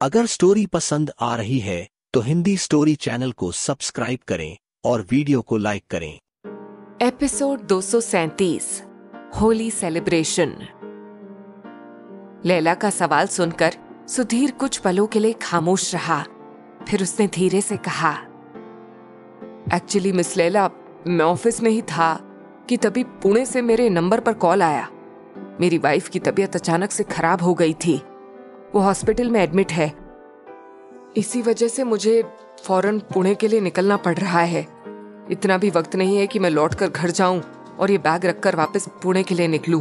अगर स्टोरी पसंद आ रही है तो हिंदी स्टोरी चैनल को सब्सक्राइब करें और वीडियो को लाइक करें। Episode 237 Holi celebration. लैला का सवाल सुनकर सुधीर कुछ पलों के लिए खामोश रहा। फिर उसने धीरे से कहा, एक्चुअली मिस लैला, मैं ऑफिस में ही था कि तभी पुणे से मेरे नंबर पर कॉल आया। मेरी वाइफ की तबीयत अचानक से खराब हो गई थी। वो हॉस्पिटल में एडमिट है। इसी वजह से मुझे फौरन पुणे के लिए निकलना पड़ रहा है। इतना भी वक्त नहीं है कि मैं लौटकर घर जाऊं और ये बैग रखकर वापस पुणे के लिए निकलूं।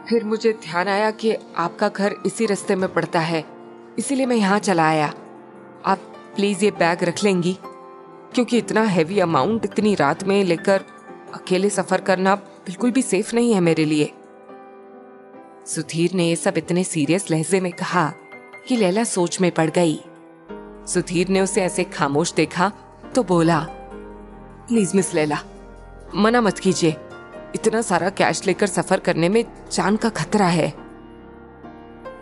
फिर मुझे ध्यान आया कि आपका घर इसी रास्ते में पड़ता है, इसीलिए मैं यहाँ चला आया। आप प्लीज ये बैग रख लेंगी, क्योंकि इतना हैवी अमाउंट इतनी रात में लेकर अकेले सफर करना बिल्कुल भी सेफ नहीं है मेरे लिए। सुधीर ने ये सब इतने सीरियस लहजे में कहा कि लैला सोच में पड़ गई। सुधीर ने उसे ऐसे खामोश देखा तो बोला, प्लीज मिस लैला, मना मत कीजिए। इतना सारा कैश लेकर सफर करने में जान का खतरा है।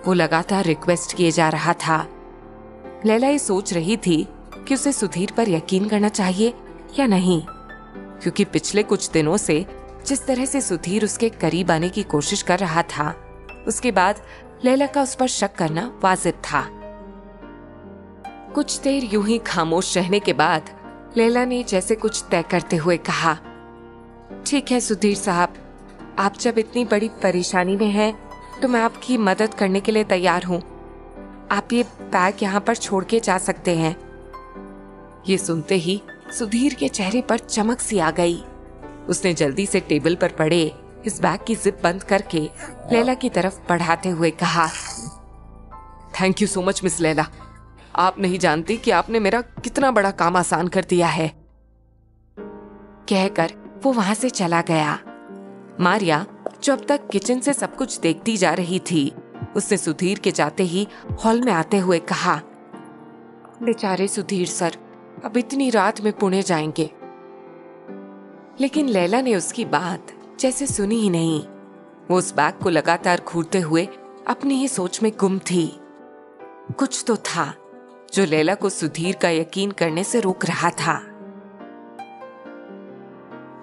वो लगातार रिक्वेस्ट किए जा रहा था। लैला ये सोच रही थी कि उसे सुधीर पर यकीन करना चाहिए या नहीं, क्योंकि पिछले कुछ दिनों से जिस तरह से सुधीर उसके करीब आने की कोशिश कर रहा था, उसके बाद लैला का उस पर शक करना वाजिब था। कुछ देर यूं ही खामोश रहने के बाद लैला ने जैसे कुछ तय करते हुए कहा, ठीक है सुधीर साहब, आप जब इतनी बड़ी परेशानी में हैं, तो मैं आपकी मदद करने के लिए तैयार हूँ। आप ये बैग यहाँ पर छोड़ के जा सकते हैं। ये सुनते ही सुधीर के चेहरे पर चमक सी आ गई। उसने जल्दी से टेबल पर पड़े इस बैग की जिप बंद करके लैला की तरफ बढ़ाते हुए कहा, thank you so much miss Laila. आप नहीं जानती कि आपने मेरा कितना बड़ा काम आसान कर दिया है। कहकर वो वहां से चला गया। मारिया, जो अब तक किचन से सब कुछ देखती जा रही थी, उसने सुधीर के जाते ही हॉल में आते हुए कहा, बेचारे सुधीर सर अब इतनी रात में पुणे जाएंगे। लेकिन लैला ने उसकी बात जैसे सुनी ही नहीं। वो उस बैग को लगातार घूरते हुए अपनी ही सोच में गुम थी। कुछ तो था जो लैला को सुधीर का यकीन करने से रोक रहा था।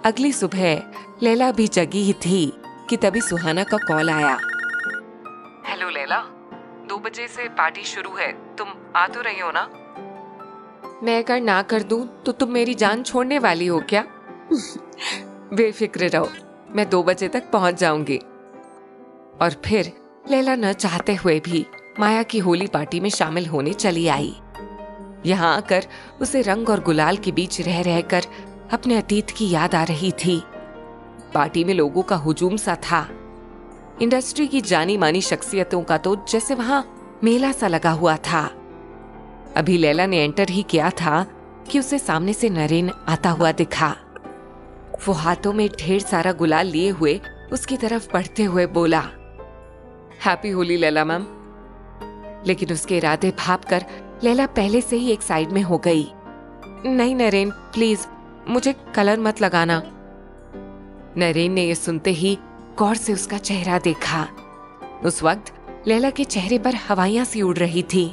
अगली सुबह लैला भी जगी ही थी कि तभी सुहाना का कॉल आया। हेलो लैला, 2 बजे से पार्टी शुरू है, तुम आ तो रही हो ना? मैं अगर ना कर दूं तो तुम मेरी जान छोड़ने वाली हो क्या? बेफिक्र रहो, मैं 2 बजे तक पहुंच जाऊंगी। और फिर लैला न चाहते हुए भी माया की होली पार्टी में शामिल होने चली आई। यहाँ आकर उसे रंग और गुलाल के बीच रह रहकर अपने अतीत की याद आ रही थी। पार्टी में लोगों का हुजूम सा था। इंडस्ट्री की जानी मानी शख्सियतों का तो जैसे वहां मेला सा लगा हुआ था। अभी लैला ने एंटर ही किया था कि उसे सामने से नरेन आता हुआ दिखा। वो हाथों में ढेर सारा गुलाल लिए हुए उसकी तरफ बढ़ते हुए बोला, हैप्पी होली लैला मैम। लेकिन उसके इरादे भांपकर लैला पहले से ही एक साइड में हो गई। नहीं नरेन, प्लीज मुझे कलर मत लगाना। नरेन ने यह सुनते ही गौर से उसका चेहरा देखा। उस वक्त लैला के चेहरे पर हवाइयां सी उड़ रही थी।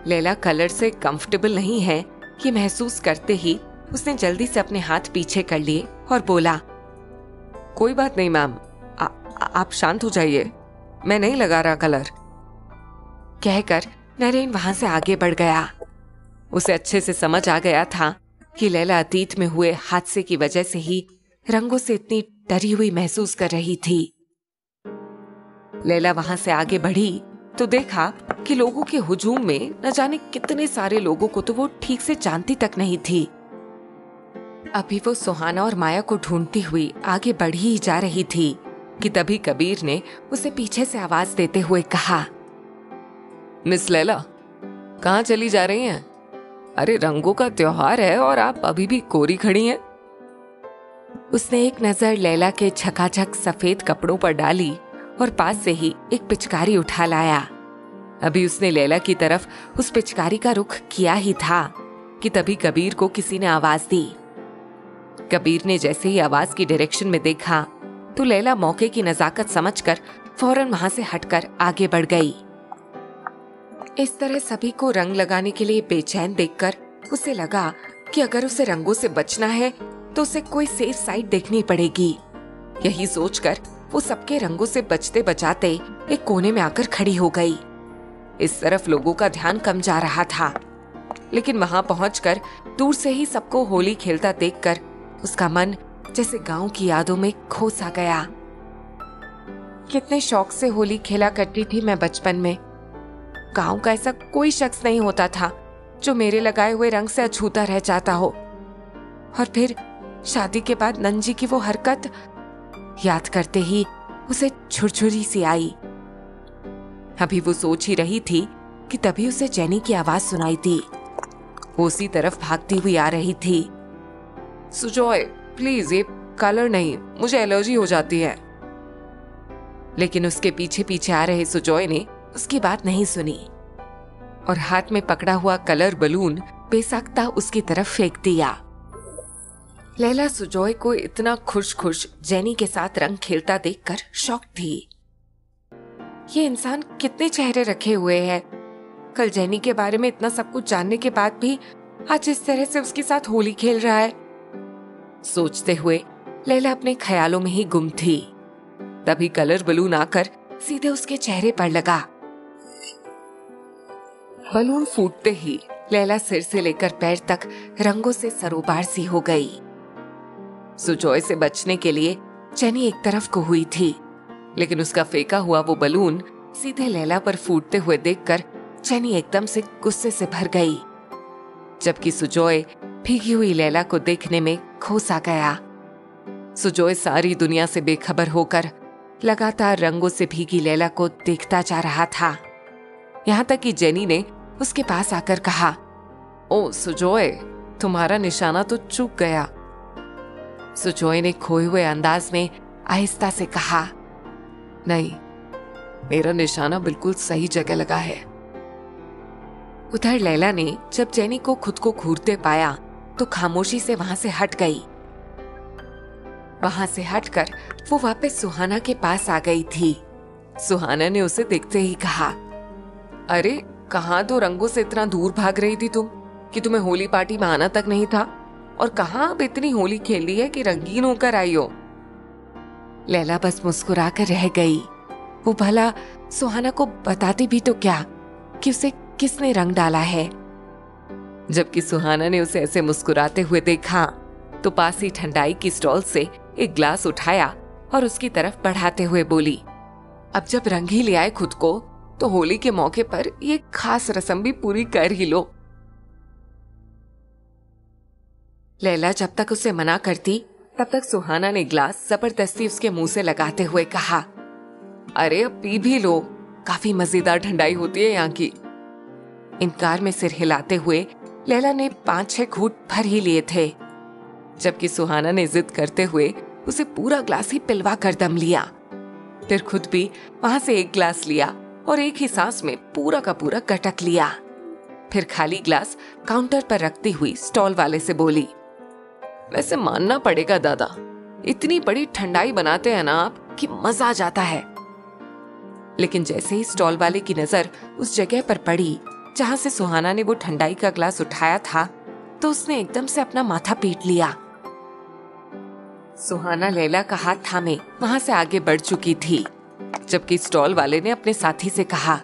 लैला कलर से कंफर्टेबल नहीं है कि महसूस करते ही उसने जल्दी से अपने हाथ पीछे कर लिए और बोला, कोई बात नहीं मैम, आप शांत हो जाइए, मैं नहीं लगा रहा कलर। कहकर नरेन वहां से आगे बढ़ गया। उसे अच्छे से समझ आ गया था कि लैला अतीत में हुए हादसे की वजह से ही रंगों से इतनी डरी हुई महसूस कर रही थी। लैला वहां से आगे बढ़ी तो देखा कि लोगों के हुजूम में न जाने कितने सारे लोगों को तो वो ठीक से जानती तक नहीं थी। अभी वो सुहाना और माया को ढूंढती हुई आगे बढ़ी ही जा रही थी कि तभी कबीर ने उसे पीछे से आवाज देते हुए कहा, मिस लैला, कहाँ चली जा रही हैं? अरे रंगों का त्योहार है और आप अभी भी कोरी खड़ी हैं। उसने एक नजर लैला के झकाझक सफेद कपड़ों पर डाली और पास से ही एक पिचकारी उठा लाया। अभी उसने लैला की तरफ उस पिचकारी का रुख किया ही था कि तभी कबीर को किसी ने आवाज दी। कबीर ने जैसे ही आवाज की डायरेक्शन में देखा तो लैला मौके की नजाकत समझकर फौरन वहां से हटकर आगे बढ़ गई। इस तरह सभी को रंग लगाने के लिए बेचैन देखकर उसे लगा कि अगर उसे रंगों से बचना है तो उसे कोई सेफ साइड देखनी पड़ेगी। यही सोचकर वो सबके रंगों से बचते बचाते एक कोने में आकर खड़ी हो गई। इस तरफ लोगों का ध्यान कम जा रहा था, लेकिन वहां पहुंचकर दूर से ही सबको होली खेलता देखकर उसका मन जैसे गांव की यादों में खो सा गया। कितने शौक से होली खेला करती थी मैं बचपन में। गांव का ऐसा कोई शख्स नहीं होता था जो मेरे लगाए हुए रंग से अछूता रह जाता हो। और फिर शादी के बाद नंजी की वो हरकत याद करते ही उसे छुरछुरी सी आई। अभी वो सोच ही रही थी कि तभी उसे जेनी की आवाज सुनाई दी। वो उसी तरफ भागती हुई आ रही थी। सुजॉय प्लीज, ये कलर नहीं, मुझे एलर्जी हो जाती है। लेकिन उसके पीछे पीछे आ रहे सुजॉय ने उसकी बात नहीं सुनी और हाथ में पकड़ा हुआ कलर बलून बेसाख्ता उसकी तरफ फेंक दिया। लैला सुजॉय को इतना खुश खुश जेनी के साथ रंग खेलता देखकर शॉक थी। ये इंसान कितने चेहरे रखे हुए है। कल जेनी के बारे में इतना सब कुछ जानने के बाद भी आज इस तरह से उसके साथ होली खेल रहा है। सोचते हुए लैला अपने ख्यालों में ही गुम थी। तभी कलर बलून आकर सीधे उसके चेहरे पर लगा। बलून फूटते ही लैला सिर से लेकर पैर तक रंगों से सरोबार सी हो गई। सुजॉय से बचने के लिए जेनी एक तरफ को हुई थी, लेकिन उसका फेंका हुआ वो बलून सीधे लैला पर फूटते हुए देखकर जेनी एकदम से गुस्से से भर गई, जबकि सुजॉय भीगी हुई लैला को देखने में खो सा गया। सुजॉय सारी दुनिया से बेखबर होकर लगातार रंगों से भीगी लैला को देखता जा रहा था। यहाँ तक कि जेनी ने उसके पास आकर कहा, ओ सुजॉय, तुम्हारा निशाना तो चूक गया। सुजॉय ने खोए हुए अंदाज में आहिस्ता से कहा, नहीं, मेरा निशाना बिल्कुल सही जगह लगा है। उधर लैला ने जब जेनी को खुद को घूरते पाया तो खामोशी से वहां से हट गई। वहां से हटकर वो वापस सुहाना के पास आ गई थी। सुहाना ने उसे देखते ही कहा, अरे कहाँ दो रंगों से इतना दूर भाग रही थी तुम कि तुम्हें होली पार्टी में आना तक नहीं था, और कहाँ अब इतनी होली खेल ली है कि रंगीन होकर आई हो। लैला बस मुस्कुराकर रह गई। वो भला सुहाना को बताती भी तो क्या कि उसे किसने रंग डाला है। जबकि सुहाना ने उसे ऐसे मुस्कुराते हुए देखा तो पास ही ठंडाई की स्टॉल से एक ग्लास उठाया और उसकी तरफ बढ़ाते हुए बोली, अब जब रंग ही ले आए खुद को तो होली के मौके पर ये खास रस्म भी पूरी कर ही लो। लैला जब तक उसे मना करती तब तक सुहाना ने ग्लास जबरदस्ती उसके मुंह से लगाते हुए कहा, अरे अब पी भी लो, काफी मजेदार ठंडाई होती है यहाँ की। इनकार में सिर हिलाते हुए लैला ने 5-6 घूंट भर ही लिए थे, जबकि सुहाना ने जिद करते हुए उसे पूरा ग्लास ही पिलवा कर दम लिया। फिर खुद भी वहां से एक ग्लास लिया और एक ही सांस में पूरा का पूरा गटक लिया। फिर खाली ग्लास काउंटर पर रखती हुई स्टॉल वाले से बोली, वैसे मानना पड़ेगा दादा, इतनी बड़ी ठंडाई बनाते हैं ना आप कि मजा आ जाता है। लेकिन जैसे ही स्टॉल वाले की नजर उस जगह पर पड़ी जहां से सुहाना ने वो ठंडाई का ग्लास उठाया था तो उसने एकदम से अपना माथा पीट लिया। सुहाना लैला का हाथ थामे वहां से आगे बढ़ चुकी थी, जबकि स्टॉल वाले ने अपने साथी से कहा,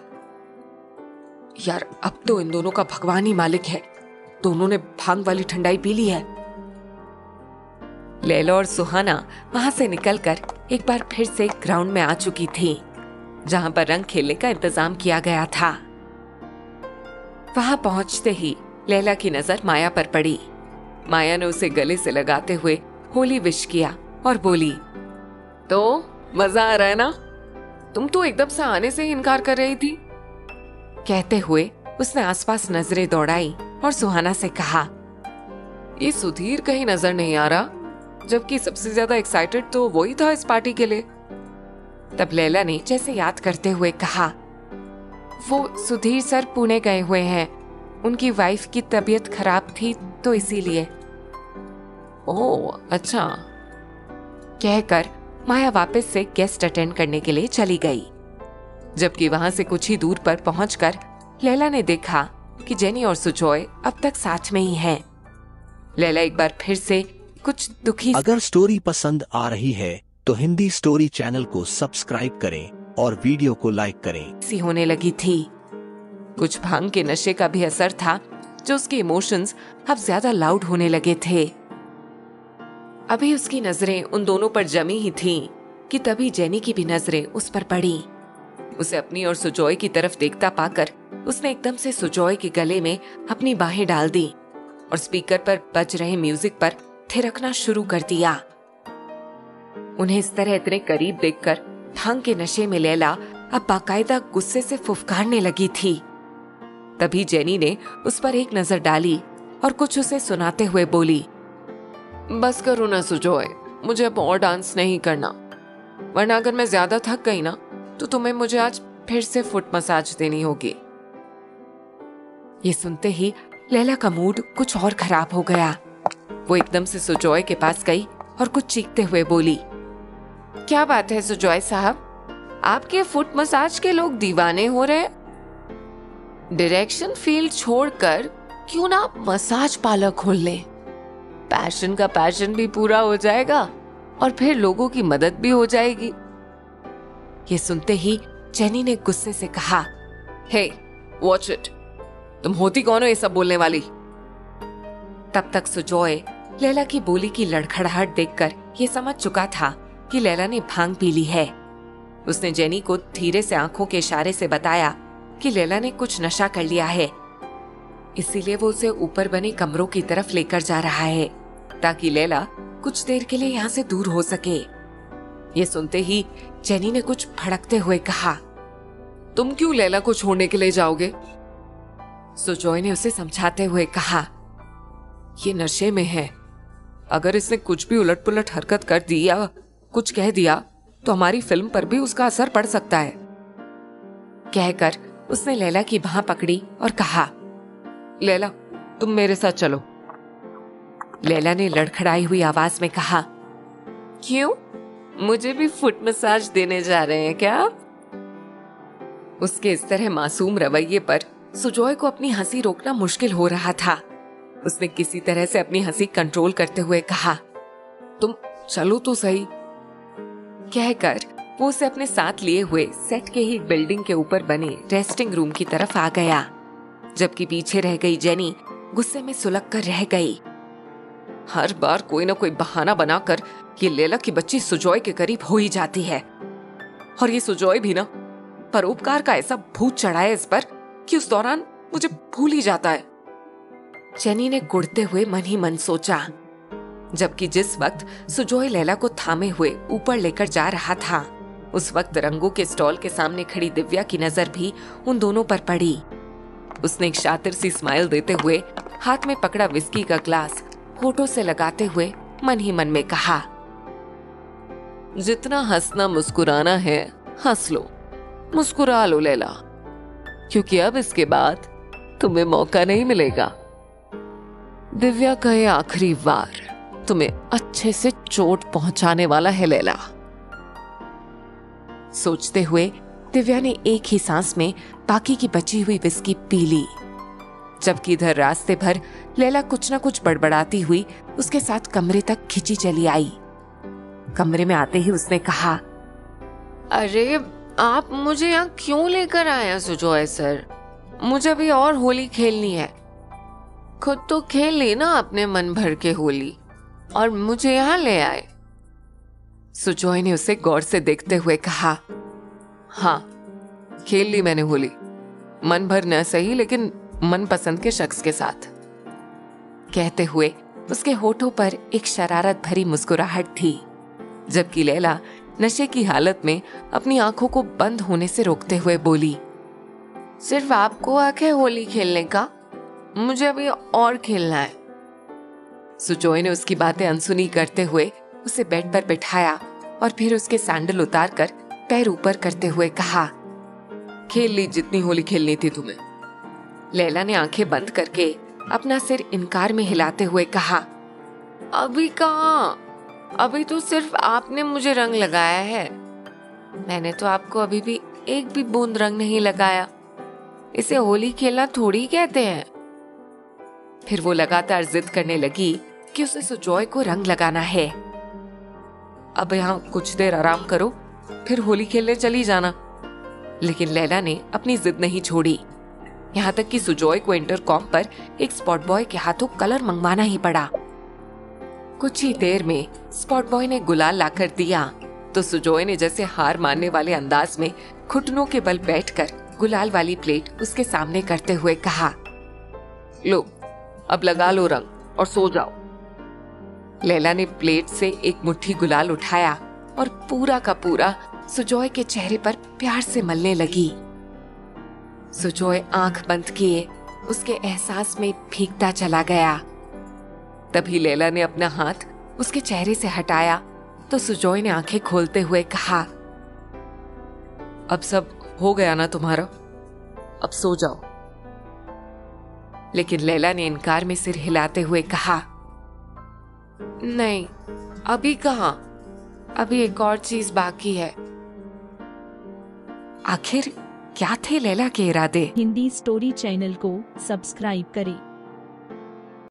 यार अब तो इन दोनों का भगवान ही मालिक है, दोनों ने भांग वाली ठंडाई पी ली है। लैला और सुहाना वहां से निकलकर एक बार फिर से ग्राउंड में आ चुकी थी, जहां पर रंग खेलने का इंतजाम किया गया था। वहां पहुंचते ही लैला की नजर माया पर पड़ी। माया ने उसे गले से लगाते हुए होली विश किया और बोली, तो मजा आ रहा है ना? तुम तो एकदम से आने से ही इनकार कर रही थी। कहते हुए उसने आसपास नजरें दौड़ाई और सुहाना से कहा, ये सुधीर कहीं नजर नहीं आ रहा, जबकि सबसे ज्यादा एक्साइटेड तो वही था इस पार्टी के लिए। तब लैला ने जैसे याद करते हुए कहा, वो सुधीर सर पुणे गए हुए हैं, उनकी वाइफ की तबीयत खराब थी तो इसीलिए। ओह अच्छा। कहकर माया वापस से गेस्ट अटेंड करने के लिए चली गई, जबकि वहां से कुछ ही दूर पर पहुंचकर लैला ने देखा कि जेनी और सुजॉय अब तक साथ में ही हैं। लैला एक बार फिर से कुछ दुखी अगर स्टोरी पसंद आ रही है तो हिंदी स्टोरी चैनल को सब्सक्राइब करें और वीडियो को लाइक करें सी होने लगी थी। कुछ भांग के नशे का भी असर था जो उसके इमोशंस अब ज्यादा लाउड होने लगे थे। अभी उसकी नजरें उन दोनों पर जमी ही थीं कि तभी जेनी की भी नजरें उस पर पड़ी। उसे अपनी और सुजॉय की तरफ देखता पाकर उसने एकदम से सुजॉय के गले में अपनी बाहें डाल दी और स्पीकर पर बज रहे म्यूजिक पर थिरकना शुरू कर दिया। उन्हें इस तरह इतने करीब देखकर भांग के नशे में लैला अब बाकायदा गुस्से से फुफकारने लगी थी। तभी जेनी ने उस पर एक नजर डाली और कुछ उसे सुनाते हुए बोली, बस करो ना सुजॉय, मुझे अब और डांस नहीं करना, वरना अगर मैं ज्यादा थक गई ना तो तुम्हें मुझे आज फिर से फुट मसाज देनी होगी। ये सुनते ही लैला का मूड कुछ और खराब हो गया। वो एकदम से सुजॉय के पास गई और कुछ चीखते हुए बोली, क्या बात है सुजॉय साहब, आपके फुट मसाज के लोग दीवाने हो रहे? डायरेक्शन फील्ड छोड़कर क्यों ना मसाज पार्लर खोल ले, पैशन का पैशन भी पूरा हो जाएगा और फिर लोगों की मदद भी हो जाएगी। ये सुनते ही जेनी ने गुस्से से कहा, हे वॉच इट, तुम होती कौन हो ये सब बोलने वाली? तब तक सुजॉय लैला की बोली की लड़खड़ाहट देखकर ये समझ चुका था कि लैला ने भांग पी ली है। उसने जेनी को धीरे से आंखों के इशारे से बताया कि लैला ने कुछ नशा कर लिया है, इसीलिए वो उसे ऊपर बने कमरों की तरफ लेकर जा रहा है ताकि लैला कुछ देर के लिए यहाँ से दूर हो सके। ये सुनते ही जेनी ने कुछ भड़कते हुए कहा, तुम क्यों लैला को छोड़ने के लिए जाओगे? सुजॉय ने उसे समझाते हुए कहा, ये नशे में है, अगर इसने कुछ भी उलट पुलट हरकत कर दी या कुछ कह दिया तो हमारी फिल्म पर भी उसका असर पड़ सकता है। कहकर उसने लैला की बांह पकड़ी और कहा, लैला तुम मेरे साथ चलो। लैला ने लड़खड़ाई हुई आवाज में कहा, क्यों, मुझे भी फुट मसाज देने जा रहे हैं क्या? उसके इस तरह मासूम रवैये पर सुजॉय को अपनी हंसी रोकना मुश्किल हो रहा था। उसने किसी तरह से अपनी हंसी कंट्रोल करते हुए कहा, तुम चलो तो सही। कहकर वो उसे अपने साथ लिए हुए सेट के ही बिल्डिंग के ऊपर बने रेस्टिंग रूम की तरफ आ गया, जबकि पीछे रह गई जेनी गुस्से में सुलग कर रह गई। हर बार कोई ना कोई बहाना बनाकर ये लैला की बच्ची सुजॉय के करीब हो ही जाती है, और ये सुजॉय भी ना परोपकार का ऐसा भूत चढ़ा है इस पर कि उस दौरान मुझे भूल ही जाता है। जेनी ने गुड़ते हुए मन ही मन सोचा, जबकि जिस वक्त सुजॉय लैला को थामे हुए ऊपर लेकर जा रहा था उस वक्त रंगों के स्टॉल के सामने खड़ी दिव्या की नजर भी उन दोनों पर पड़ी। उसने एक शातिर सी स्माइल देते हुए हाथ में पकड़ा विस्की का ग्लास होठों से लगाते हुए मन ही मन में कहा, जितना हंसना मुस्कुराना है हंस लो, मुस्कुरा लो लैला, क्योंकि अब इसके बाद तुम्हें मौका नहीं मिलेगा। दिव्या का ये आखिरी वार तुम्हें अच्छे से चोट पहुंचाने वाला है लैला। सोचते हुए दिव्या ने एक ही सांस में बाकी की बची हुई विस्की पी ली, जबकि इधर रास्ते भर लैला कुछ न कुछ बड़बड़ाती हुई उसके साथ कमरे तक खिंची चली आई। कमरे में आते ही उसने कहा, अरे आप मुझे यहाँ क्यों लेकर आए हैं सुजॉय सर, मुझे अभी और होली खेलनी है। खुद तो खेल ली ना अपने मन भर के होली, और मुझे यहाँ ले आए। सुजॉय ने उसे गौर से देखते हुए कहा, हाँ खेल ली मैंने होली, मन भर न सही लेकिन मन पसंद के शख्स के साथ। कहते हुए उसके होठों पर एक शरारत भरी मुस्कुराहट थी, जबकि लैला नशे की हालत में अपनी आंखों को बंद होने से रोकते हुए बोली, सिर्फ आपको हक है होली खेलने का, मुझे अभी और खेलना है। सुजॉय ने उसकी बातें अनसुनी करते हुए उसे बेड पर बिठाया और फिर उसके सैंडल उतारकर पैर ऊपर करते हुए कहा, खेल ली जितनी होली खेलनी थी तुम्हें। लैला ने आंखें बंद करके अपना सिर इनकार में हिलाते हुए कहा, अभी कहाँ, अभी तो सिर्फ आपने मुझे रंग लगाया है, मैंने तो आपको अभी भी एक भी बूंद रंग नहीं लगाया। इसे होली खेलना थोड़ी कहते हैं। फिर वो लगातार जिद करने लगी कि उसे सुजॉय को रंग लगाना है। अब यहाँ कुछ देर आराम करो, फिर होली खेलने चली जाना। लेकिन लैला ने अपनी जिद नहीं छोड़ी। यहाँ तक कि सुजॉय को इंटरकॉम पर एक स्पॉट बॉय के हाथों कलर मंगवाना ही पड़ा। कुछ ही देर में स्पॉट बॉय ने गुलाल लाकर दिया तो सुजॉय ने जैसे हार मानने वाले अंदाज में घुटनों के बल बैठकर गुलाल वाली प्लेट उसके सामने करते हुए कहा, लो अब लगा लो रंग और सो जाओ। लैला ने प्लेट से एक मुट्ठी गुलाल उठाया और पूरा का पूरा सुजॉय के चेहरे पर प्यार से मलने लगी। सुजॉय आंख बंद किए उसके एहसास में भीगता चला गया। तभी लैला ने अपना हाथ उसके चेहरे से हटाया तो सुजॉय ने आंखें खोलते हुए कहा, अब सब हो गया ना तुम्हारा, अब सो जाओ। लेकिन लैला ने इनकार में सिर हिलाते हुए कहा, नहीं अभी कहां, अभी एक और चीज बाकी है। आखिर क्या थे लैला के इरादे? हिंदी स्टोरी चैनल को सब्सक्राइब करें।